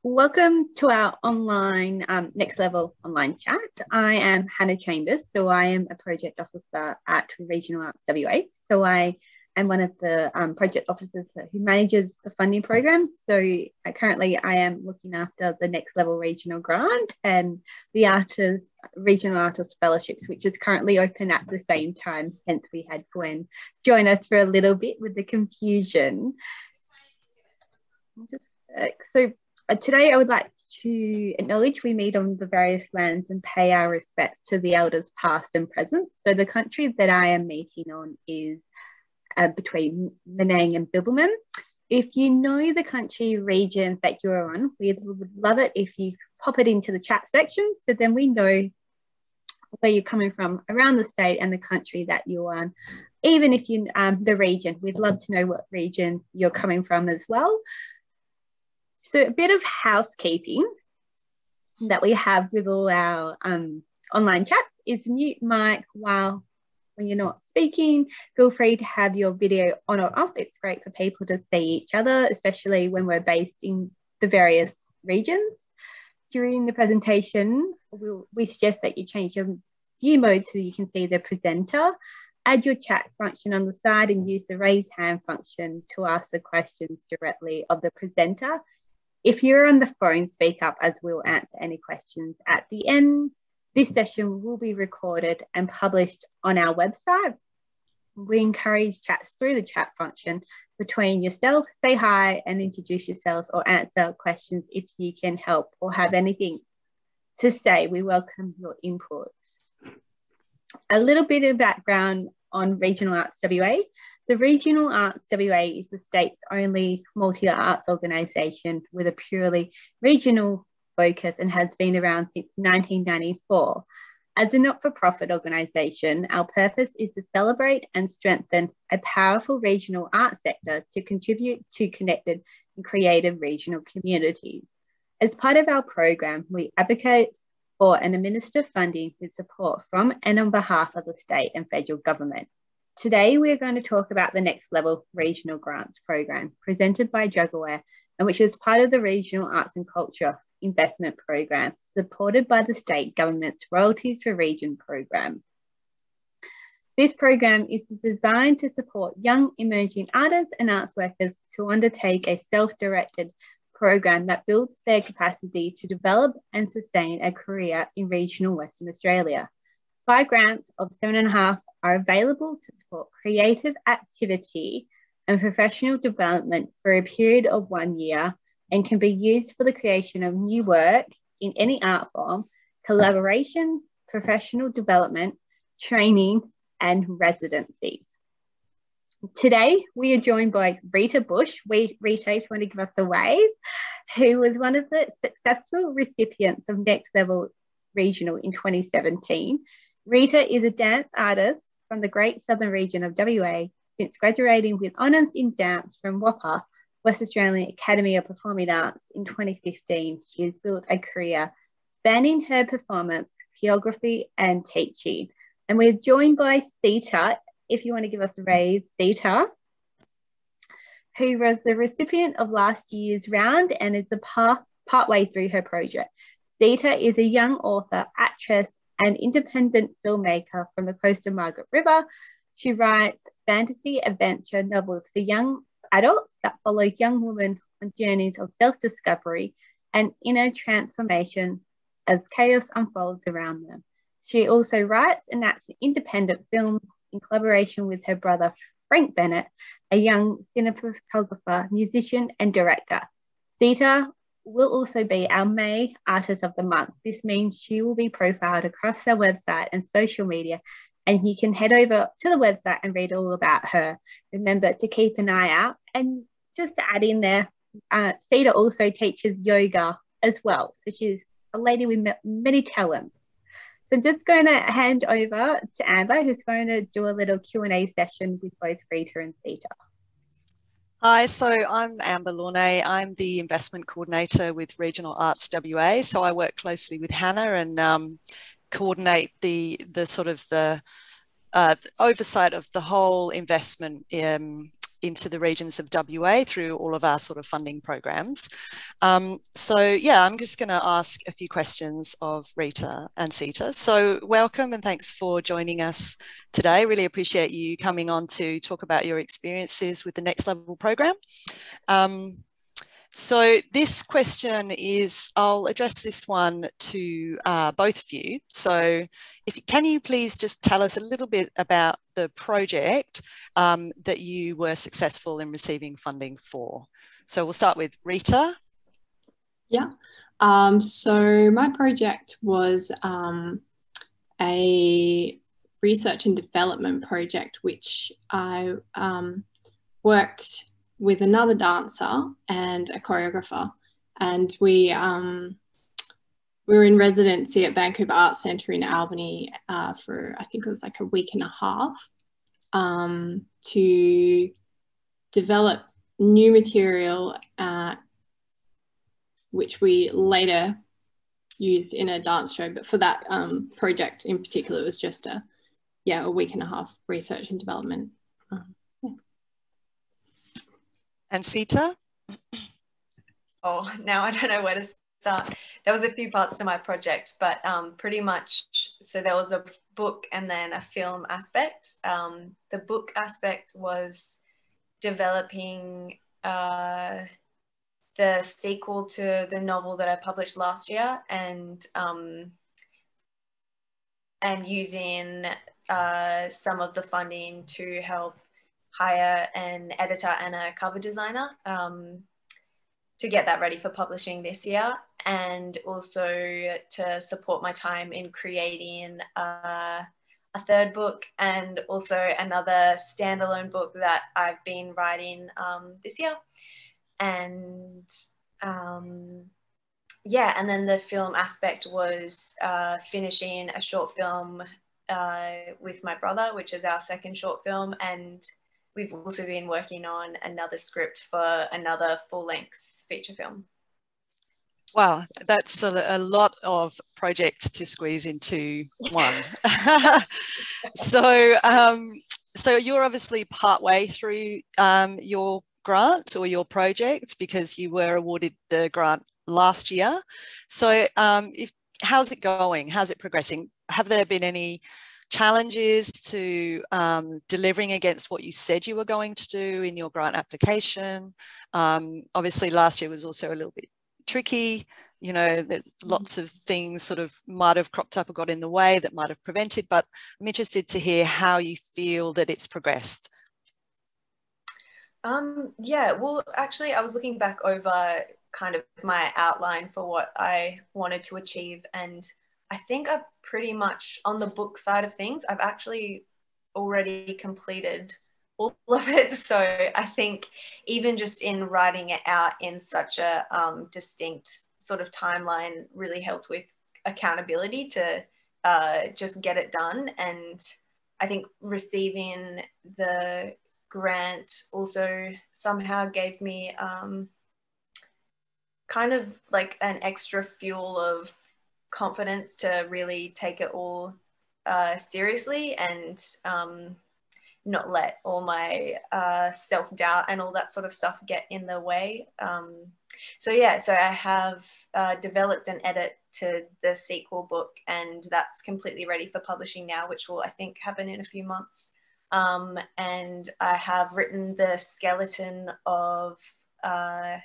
Welcome to our online next level online chat. I am Hannah Chambers, so I am a project officer at Regional Arts WA. So I am one of the project officers who manages the funding program. So currently I am looking after the next level regional grant and the regional artist fellowships, which is currently open at the same time. Hence we had Gwen join us for a little bit with the confusion. Today I would like to acknowledge we meet on the various lands and pay our respects to the elders past and present. So the country that I am meeting on is between Menang and Bibbulmun. If you know the country region that you're on, we would love it if you pop it into the chat section so then we know where you're coming from around the state and the country that you're on. Even if you the region, we'd love to know what region you're coming from as well. So a bit of housekeeping that we have with all our online chats is mute mic when you're not speaking. Feel free to have your video on or off. It's great for people to see each other, especially when we're based in the various regions. During the presentation, we suggest that you change your view mode so you can see the presenter. Add your chat function on the side and use the raise hand function to ask the questions directly of the presenter. If you're on the phone, speak up as we'll answer any questions at the end. This session will be recorded and published on our website. We encourage chats through the chat function between yourself. Say hi and introduce yourselves or answer questions if you can help or have anything to say. We welcome your input. A little bit of background on Regional Arts WA. The Regional Arts WA is the state's only multi-arts organisation with a purely regional focus and has been around since 1994. As a not-for-profit organisation, our purpose is to celebrate and strengthen a powerful regional arts sector to contribute to connected and creative regional communities. As part of our program, we advocate for and administer funding with support from and on behalf of the state and federal government. Today, we are going to talk about the Next Level Regional Grants Program presented by DrugAware, and which is part of the Regional Arts and Culture Investment Program, supported by the state government's Royalties for Region program. This program is designed to support young emerging artists and arts workers to undertake a self-directed program that builds their capacity to develop and sustain a career in regional Western Australia. 5 grants of 7.5 are available to support creative activity and professional development for a period of 1 year and can be used for the creation of new work in any art form, collaborations, professional development, training, and residencies. Today, we are joined by Rita Bush. Rita, if you want to give us a wave, who was one of the successful recipients of Next Level Regional in 2017. Rita is a dance artist from the Great Southern region of WA. Since graduating with honours in dance from WAPA, West Australian Academy of Performing Arts in 2015, she has built a career spanning her performance, choreography and teaching. And we're joined by Sita, if you want to give us a raise, Sita, who was the recipient of last year's round and is partway through her project. Sita is a young author, actress, and independent filmmaker from the coast of Margaret River. She writes fantasy adventure novels for young adults that follow young women on journeys of self-discovery and inner transformation as chaos unfolds around them. She also writes and acts in independent films in collaboration with her brother, Frank Bennett, a young cinematographer, musician, and director. Sita will also be our May Artist of the Month. This means she will be profiled across our website and social media, and you can head over to the website and read all about her. Remember to keep an eye out. And just to add in there, Sita also teaches yoga as well. So she's a lady with many talents. So I'm just going to hand over to Amber, who's going to do a little Q&A session with both Rita and Sita. Hi, so I'm Amber Launay. I'm the investment coordinator with Regional Arts WA. So I work closely with Hannah and coordinate the oversight of the whole investment into the regions of WA through all of our sort of funding programs. So yeah, I'm just going to ask a few questions of Rita and Sita. So welcome and thanks for joining us today. Really appreciate you coming on to talk about your experiences with the Next Level program. So this question is, I'll address this one to both of you. So can you please just tell us a little bit about the project that you were successful in receiving funding for? So we'll start with Rita. Yeah. So my project was a research and development project, which I worked with another dancer and a choreographer, and we were in residency at Vancouver Arts Centre in Albany for, I think it was like a week and a half, to develop new material which we later used in a dance show. But for that project in particular, it was just a week and a half research and development. And Sita? Oh, now I don't know where to start. There was a few parts to my project, but pretty much, so there was a book and then a film aspect. The book aspect was developing the sequel to the novel that I published last year, and using some of the funding to help hire an editor and a cover designer to get that ready for publishing this year, and also to support my time in creating a third book and also another standalone book that I've been writing this year. And yeah, and then the film aspect was finishing a short film with my brother, which is our second short film, and we've also been working on another script for another full-length feature film. Wow, that's a lot of projects to squeeze into one. So you're obviously partway through your grant or your project, because you were awarded the grant last year. So how's it going? How's it progressing? Have there been any challenges to delivering against what you said you were going to do in your grant application? Obviously last year was also a little bit tricky. You know, there's lots of things sort of might have cropped up or got in the way that might have prevented, but I'm interested to hear how you feel that it's progressed. Yeah, well, actually, I was looking back over kind of my outline for what I wanted to achieve, and I think I've pretty much, on the book side of things, I've actually already completed all of it. So I think even just in writing it out in such a distinct sort of timeline really helped with accountability to just get it done. And I think receiving the grant also somehow gave me kind of like an extra fuel of confidence to really take it all seriously, and not let all my self-doubt and all that sort of stuff get in the way. So yeah, so I have developed an edit to the sequel book, and that's completely ready for publishing now, which will, I think, happen in a few months. And I have written the skeleton of a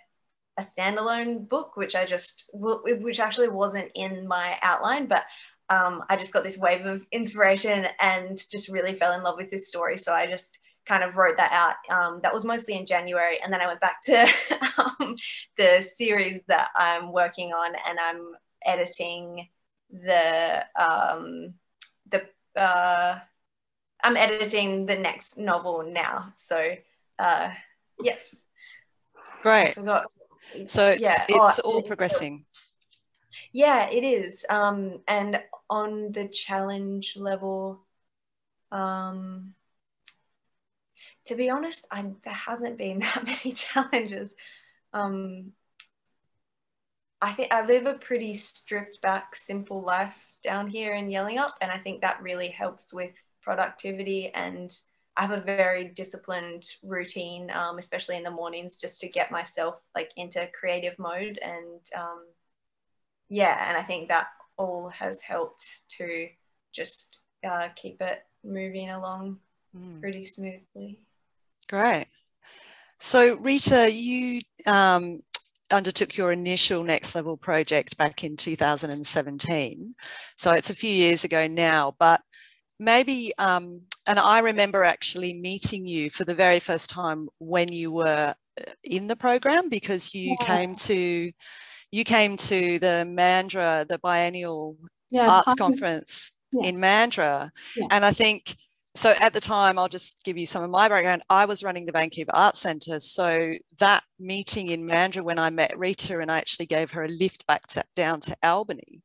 standalone book, which actually wasn't in my outline, but I just got this wave of inspiration and just really fell in love with this story. So I just kind of wrote that out. That was mostly in January. And then I went back to the series that I'm working on, and I'm editing I'm editing the next novel now. So yes. Great. I forgot. So it's all progressing. Yeah, it is. And on the challenge level, to be honest, there hasn't been that many challenges. I think I live a pretty stripped back, simple life down here in Yellingup, and I think that really helps with productivity. And I have a very disciplined routine, especially in the mornings, just to get myself like into creative mode. And yeah, and I think that all has helped to just keep it moving along pretty smoothly. Great. So Rita, you undertook your initial Next Level project back in 2017. So it's a few years ago now, but maybe, and I remember actually meeting you for the very first time when you were in the program, because you came to the Mandurah, the biennial arts conference in Mandurah. And I think, so at the time, I'll just give you some of my background. I was running the Vancouver Arts Centre. So that meeting in Mandurah when I met Rita and I actually gave her a lift back down to Albany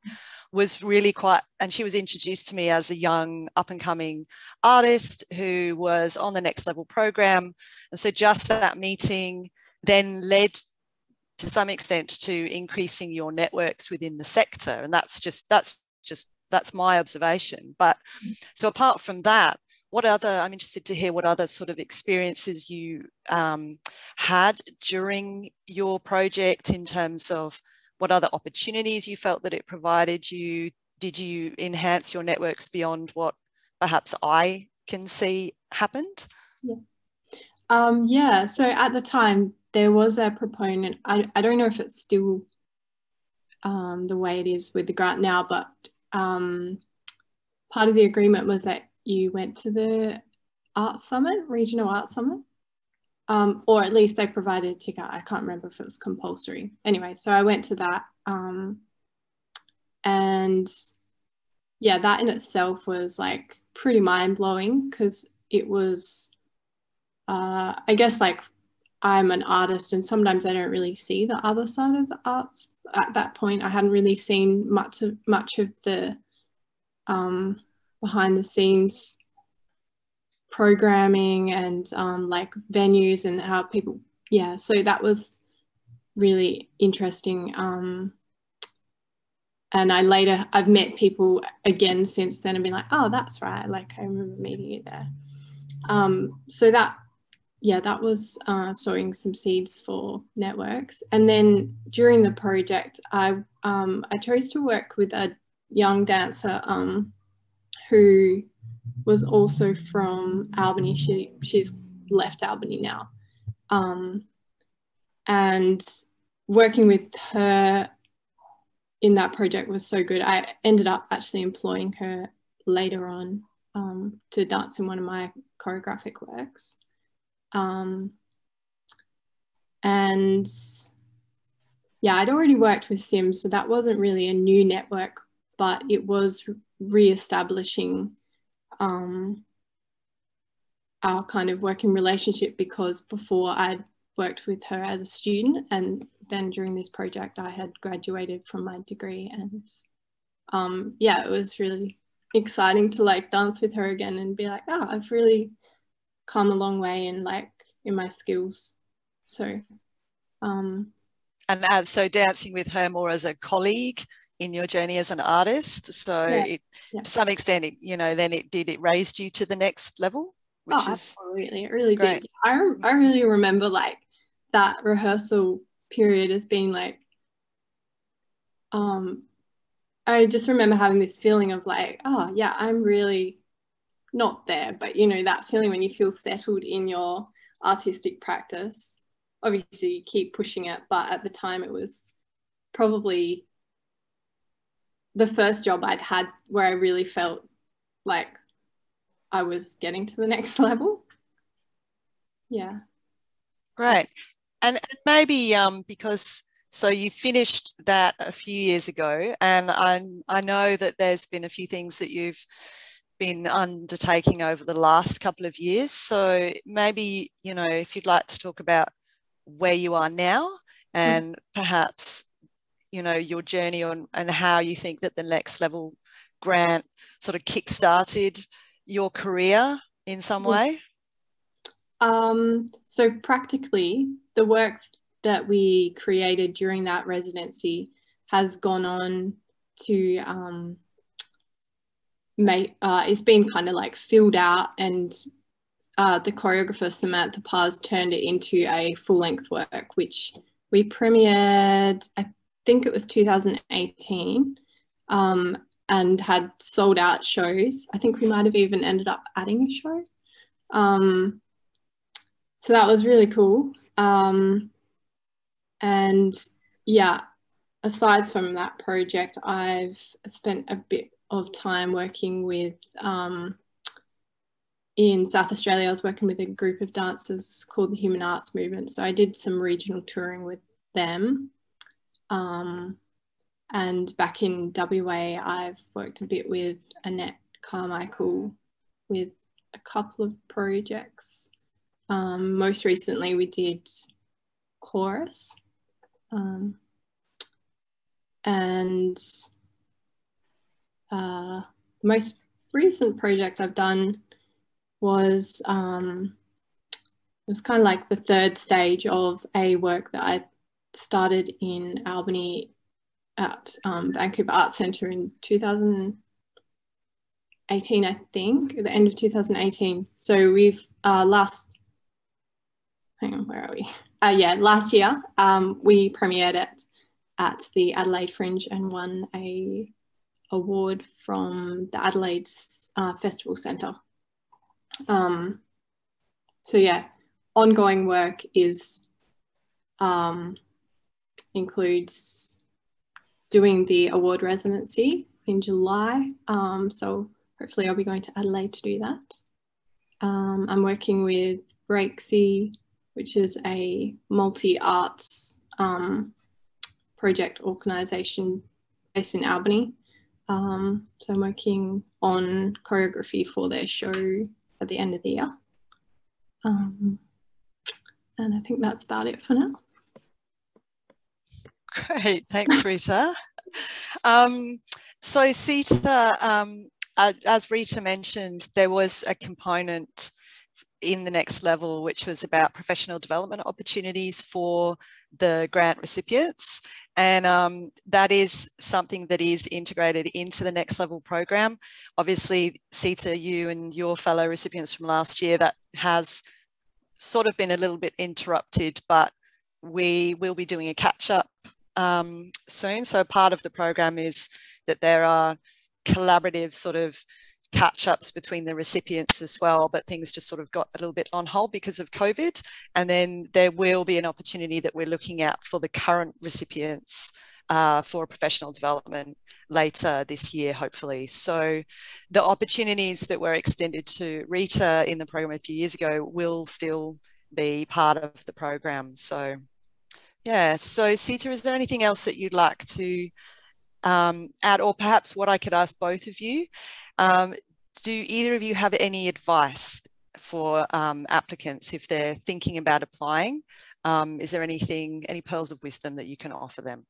was really quite, and she was introduced to me as a young up and coming artist who was on the Next Level program. And so just that meeting then led to some extent to increasing your networks within the sector. And that's my observation. But so apart from that, I'm interested to hear what other sort of experiences you had during your project in terms of what other opportunities you felt that it provided you. Did you enhance your networks beyond what perhaps I can see happened? Yeah, so at the time there was a proponent, I don't know if it's still the way it is with the grant now, but part of the agreement was that you went to the Arts Summit, Regional Arts Summit, or at least they provided a ticket. I can't remember if it was compulsory. Anyway, so I went to that, and yeah, that in itself was like pretty mind-blowing, because it was, I guess, like, I'm an artist and sometimes I don't really see the other side of the arts. At that point, I hadn't really seen much of the behind the scenes programming and like venues and how people, so that was really interesting. And I've met people again since then and been like, oh, that's right, like I remember meeting you there. So that was sowing some seeds for networks. And then during the project, I chose to work with a young dancer who was also from Albany. She's left Albany now. And working with her in that project was so good. I ended up actually employing her later on to dance in one of my choreographic works. And yeah, I'd already worked with Sims, so that wasn't really a new network, but it was re-establishing our kind of working relationship, because before I'd worked with her as a student, and then during this project I had graduated from my degree, and it was really exciting to like dance with her again and be like, oh, I've really come a long way in like in my skills. So so dancing with her more as a colleague in your journey as an artist, so to some extent it raised you to the next level, which is absolutely, it really great. did. I really remember like that rehearsal period as being like I just remember having this feeling of like, oh yeah, I'm really not there, but that feeling when you feel settled in your artistic practice. Obviously you keep pushing it, but at the time it was probably the first job I'd had where I really felt like I was getting to the next level. Yeah. Great. And maybe because so you finished that a few years ago, and I know that there's been a few things that you've been undertaking over the last couple of years. So maybe, if you'd like to talk about where you are now and perhaps, your journey and how you think that the Next Level grant sort of kick-started your career in some way. So practically the work that we created during that residency has gone on to it's been kind of like filled out and the choreographer Samantha Paz turned it into a full-length work, which we premiered, I think it was 2018, and had sold out shows. I think we might have even ended up adding a show. So that was really cool. And yeah, aside from that project, I've spent a bit of time working with, in South Australia, I was working with a group of dancers called the Human Arts Movement. So I did some regional touring with them. And back in WA, I've worked a bit with Annette Carmichael with a couple of projects. Most recently, we did Chorus. And the most recent project I've done was it was kind of like the third stage of a work that I started in Albany at Vancouver Arts Centre in 2018, I think, at the end of 2018. So we've last year we premiered it at the Adelaide Fringe and won a award from the Adelaide Festival Centre. So yeah, ongoing work is includes doing the award residency in July. So hopefully I'll be going to Adelaide to do that. I'm working with Breaksy, which is a multi-arts project organisation based in Albany. So I'm working on choreography for their show at the end of the year. And I think that's about it for now. Great, thanks, Rita. So Sita, as Rita mentioned, there was a component in the next level which was about professional development opportunities for the grant recipients, and that is something that is integrated into the next level program. Obviously, Sita, you and your fellow recipients from last year, that has sort of been a little bit interrupted, but we will be doing a catch-up soon. So part of the program is that there are collaborative sort of catch-ups between the recipients as well, but things just sort of got a little bit on hold because of COVID. And then there will be an opportunity that we're looking at for the current recipients for professional development later this year, hopefully. So the opportunities that were extended to Rita in the program a few years ago will still be part of the program. So yeah, so Sita, is there anything else that you'd like to add, or perhaps what I could ask both of you? Do either of you have any advice for applicants if they're thinking about applying? Is there anything, any pearls of wisdom that you can offer them?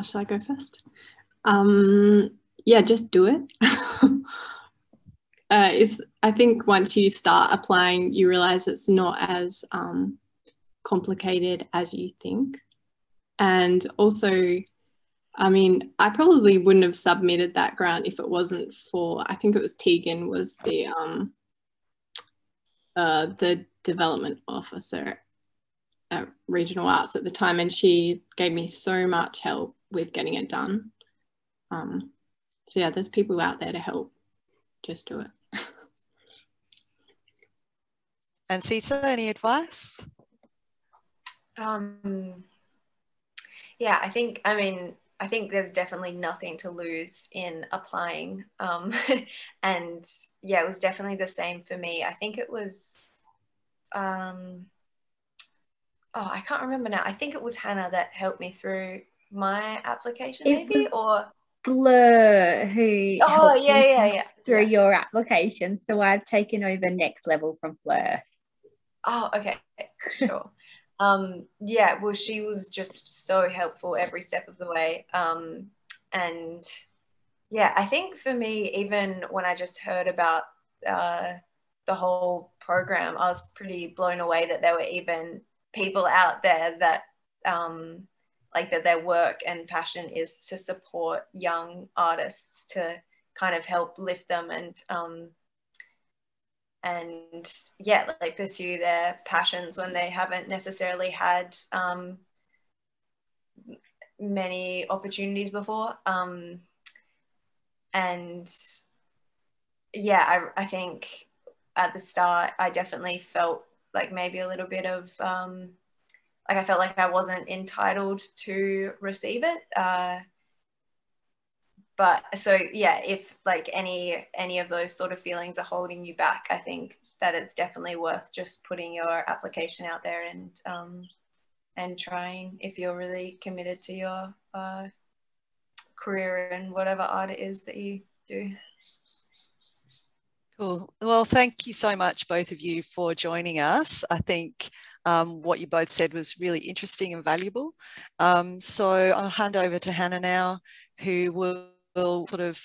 Shall I go first? Yeah, just do it. I think once you start applying, you realize it's not as complicated as you think. And also, I mean, I probably wouldn't have submitted that grant if it wasn't for, I think it was Tegan was the development officer at Regional Arts at the time, and she gave me so much help with getting it done. So yeah, there's people out there to help. Just do it. And Sita, any advice? Yeah, I think there's definitely nothing to lose in applying. And yeah, it was definitely the same for me. I think it was, I can't remember now. I think it was Hannah that helped me through my application, maybe, or Fleur who helped you through yes. your application. So I've taken over next level from Fleur. Oh, okay, sure. Yeah, well, she was just so helpful every step of the way. And yeah, I think for me, even when I just heard about the whole program, I was pretty blown away that there were even people out there that like that their work and passion is to support young artists to kind of help lift them and yeah, like pursue their passions when they haven't necessarily had many opportunities before. And yeah, I think at the start I definitely felt like maybe a little bit of like I felt like I wasn't entitled to receive it. But so yeah, if like any of those sort of feelings are holding you back, I think that it's definitely worth just putting your application out there and trying, if you're really committed to your career and whatever art it is that you do. Cool. Well, thank you so much, both of you, for joining us. I think what you both said was really interesting and valuable. So I'll hand over to Hannah now, who will sort of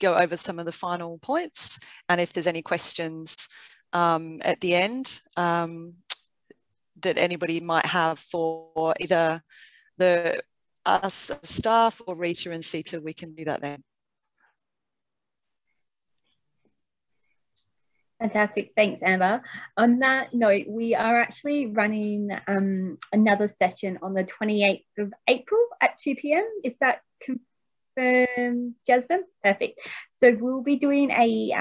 go over some of the final points, and if there's any questions at the end that anybody might have for either us staff or Rita and Sita, we can do that then. Fantastic. Thanks, Amber. On that note, we are actually running another session on the 28th of April at 2 p.m. Is that confirmed, Jasmine? Perfect. So we'll be doing a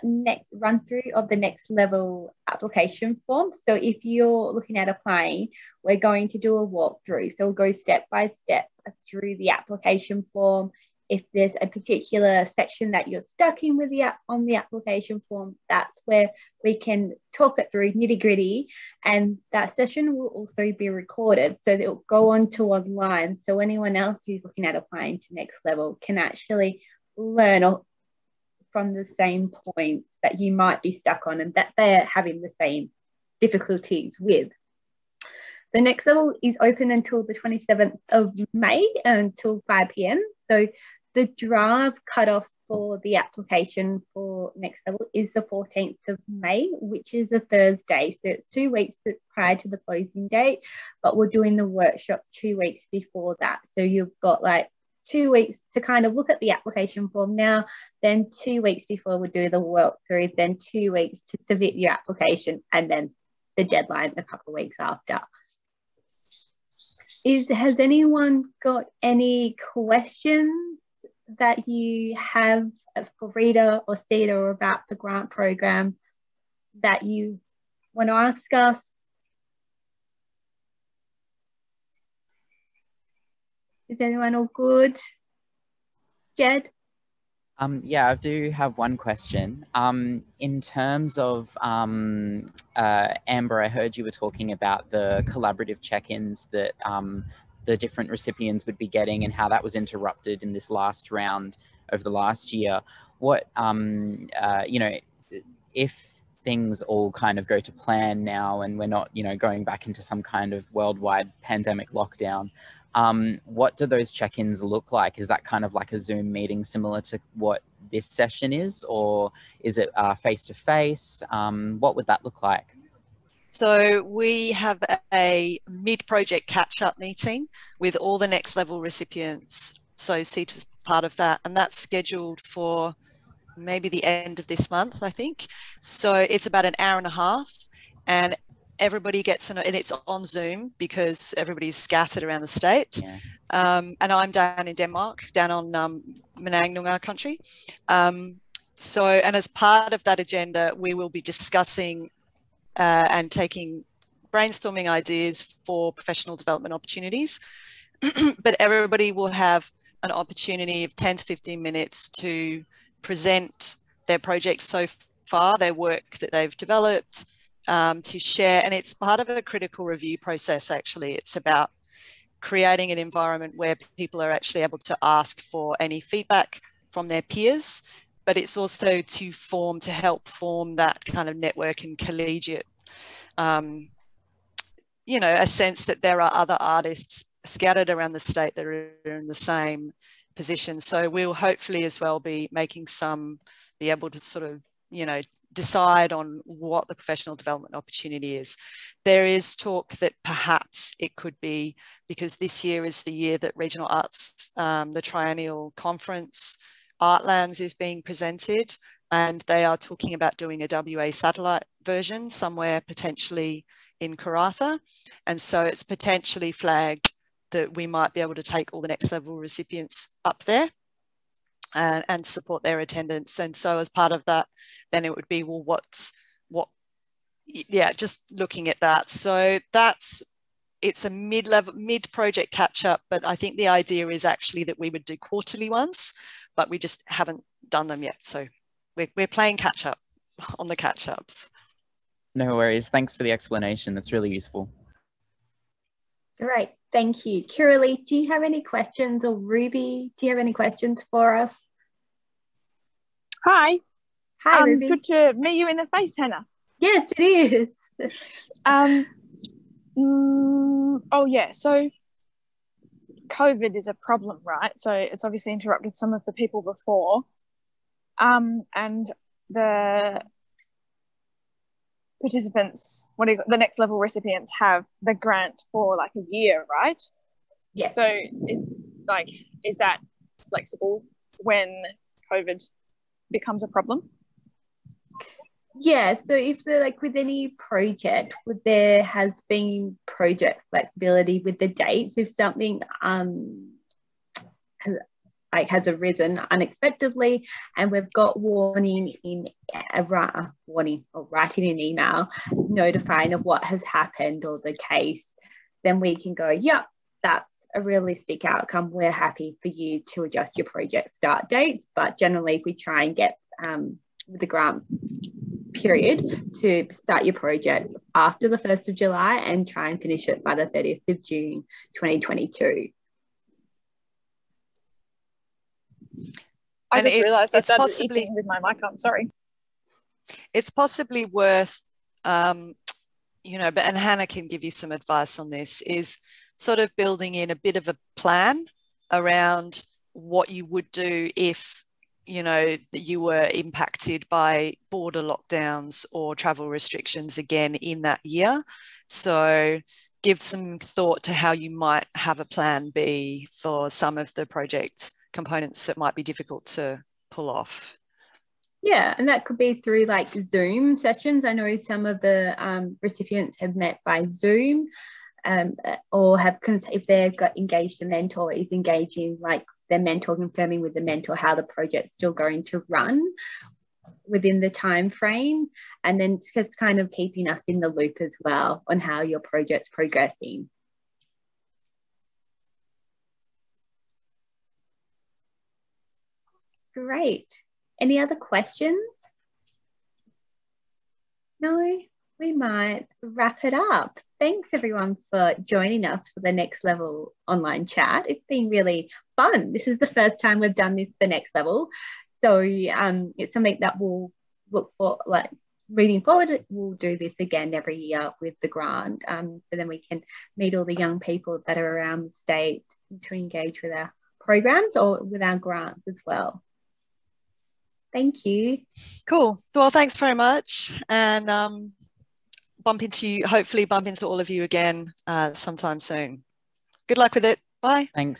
next run through of the next level application form. So if you're looking at applying, we're going to do a walkthrough. So we'll go step by step through the application form. If there's a particular section that you're stuck in with on the application form, that's where we can talk it through nitty gritty. And that session will also be recorded, so that it'll go on to online. So anyone else who's looking at applying to next level can actually learn from the same points that you might be stuck on and that they're having the same difficulties with. The next level is open until the 27th of May until 5 p.m. So the draft cutoff for the application for next level is the 14th of May, which is a Thursday. So it's 2 weeks prior to the closing date, but we're doing the workshop 2 weeks before that. So you've got like 2 weeks to kind of look at the application form now, then 2 weeks before we do the walkthrough, then 2 weeks to submit your application, and then the deadline a couple of weeks after. Has anyone got any questions that you have for Rita or Sita or about the grant program that you want to ask us? Is anyone all good? Jed? Yeah, I do have one question. In terms of, Amber, I heard you were talking about the collaborative check-ins that the different recipients would be getting and how that was interrupted in this last round over the last year. What, you know, if things all kind of go to plan now and we're not, you know, going back into some kind of worldwide pandemic lockdown, what do those check-ins look like? Is that kind of like a Zoom meeting similar to what this session is, or is it face-to-face? What would that look like? So we have a mid-project catch-up meeting with all the next level recipients. So Sita's part of that, and that's scheduled for maybe the end of this month, I think. So it's about an hour and a half, and everybody gets and it's on Zoom because everybody's scattered around the state. Yeah. And I'm down in Denmark, down on Manang Noongar country. So, and as part of that agenda, we will be discussing and taking brainstorming ideas for professional development opportunities. But everybody will have an opportunity of 10 to 15 minutes to present their project so far, their work that they've developed, to share. And it's part of a critical review process, actually. It's about creating an environment where people are actually able to ask for any feedback from their peers, but it's also to help form that kind of network and collegiate, you know, a sense that there are other artists scattered around the state that are in the same position. So we'll hopefully as well be be able to sort of, you know, decide on what the professional development opportunity is. There is talk that perhaps it could be, because this year is the year that Regional Arts, the Triennial Conference Artlands is being presented, and they are talking about doing a WA satellite version somewhere potentially in Karratha. And so it's potentially flagged that we might be able to take all the next level recipients up there and support their attendance. And so as part of that, then it would be, well, just looking at that. So it's a mid project catch up, but I think the idea is actually that we would do quarterly ones, but we just haven't done them yet. So we're playing catch up on the catch ups. No worries. Thanks for the explanation. That's really useful. Great. Thank you. Kiralee, do you have any questions? Or Ruby, do you have any questions for us? Hi. Hi, Ruby. Good to meet you in the face, Hannah. Yes, it is. Oh, yeah. So COVID is a problem, right? So it's obviously interrupted some of the people before. And the participants, the next level recipients have the grant for like a year, right? Yes. So is that flexible when COVID becomes a problem? Yeah, so if they're like with any project, there has been project flexibility with the dates. If something has arisen unexpectedly, and we've got warning in writing an email notifying of what has happened or the case, then we can go, yep, that's a realistic outcome. We're happy for you to adjust your project start dates. But generally, if we try and get with the grant period to start your project after the 1st of July and try and finish it by the 30th of June 2022. I just realised I started eating with my mic on, sorry. It's possibly worth, and Hannah can give you some advice on this, is sort of building in a bit of a plan around what you would do if, you were impacted by border lockdowns or travel restrictions again in that year. So give some thought to how you might have a plan B for some of the project components that might be difficult to pull off. Yeah, and that could be through like Zoom sessions. I know some of the recipients have met by Zoom, or if they've got engaged a mentor, is engaging like their mentor, confirming with the mentor how the project's still going to run within the time frame, and then just kind of keeping us in the loop as well on how your project's progressing. Great. Any other questions? No, we might wrap it up. Thanks everyone for joining us for the Next Level online chat. It's been really fun. This is the first time we've done this for Next Level. So it's something that we'll look for, like moving forward, we'll do this again every year with the grant. So then we can meet all the young people that are around the state to engage with our programs or with our grants as well. Thank you. Cool. Well, thanks very much. And hopefully bump into all of you again sometime soon. Good luck with it. Bye. Thanks.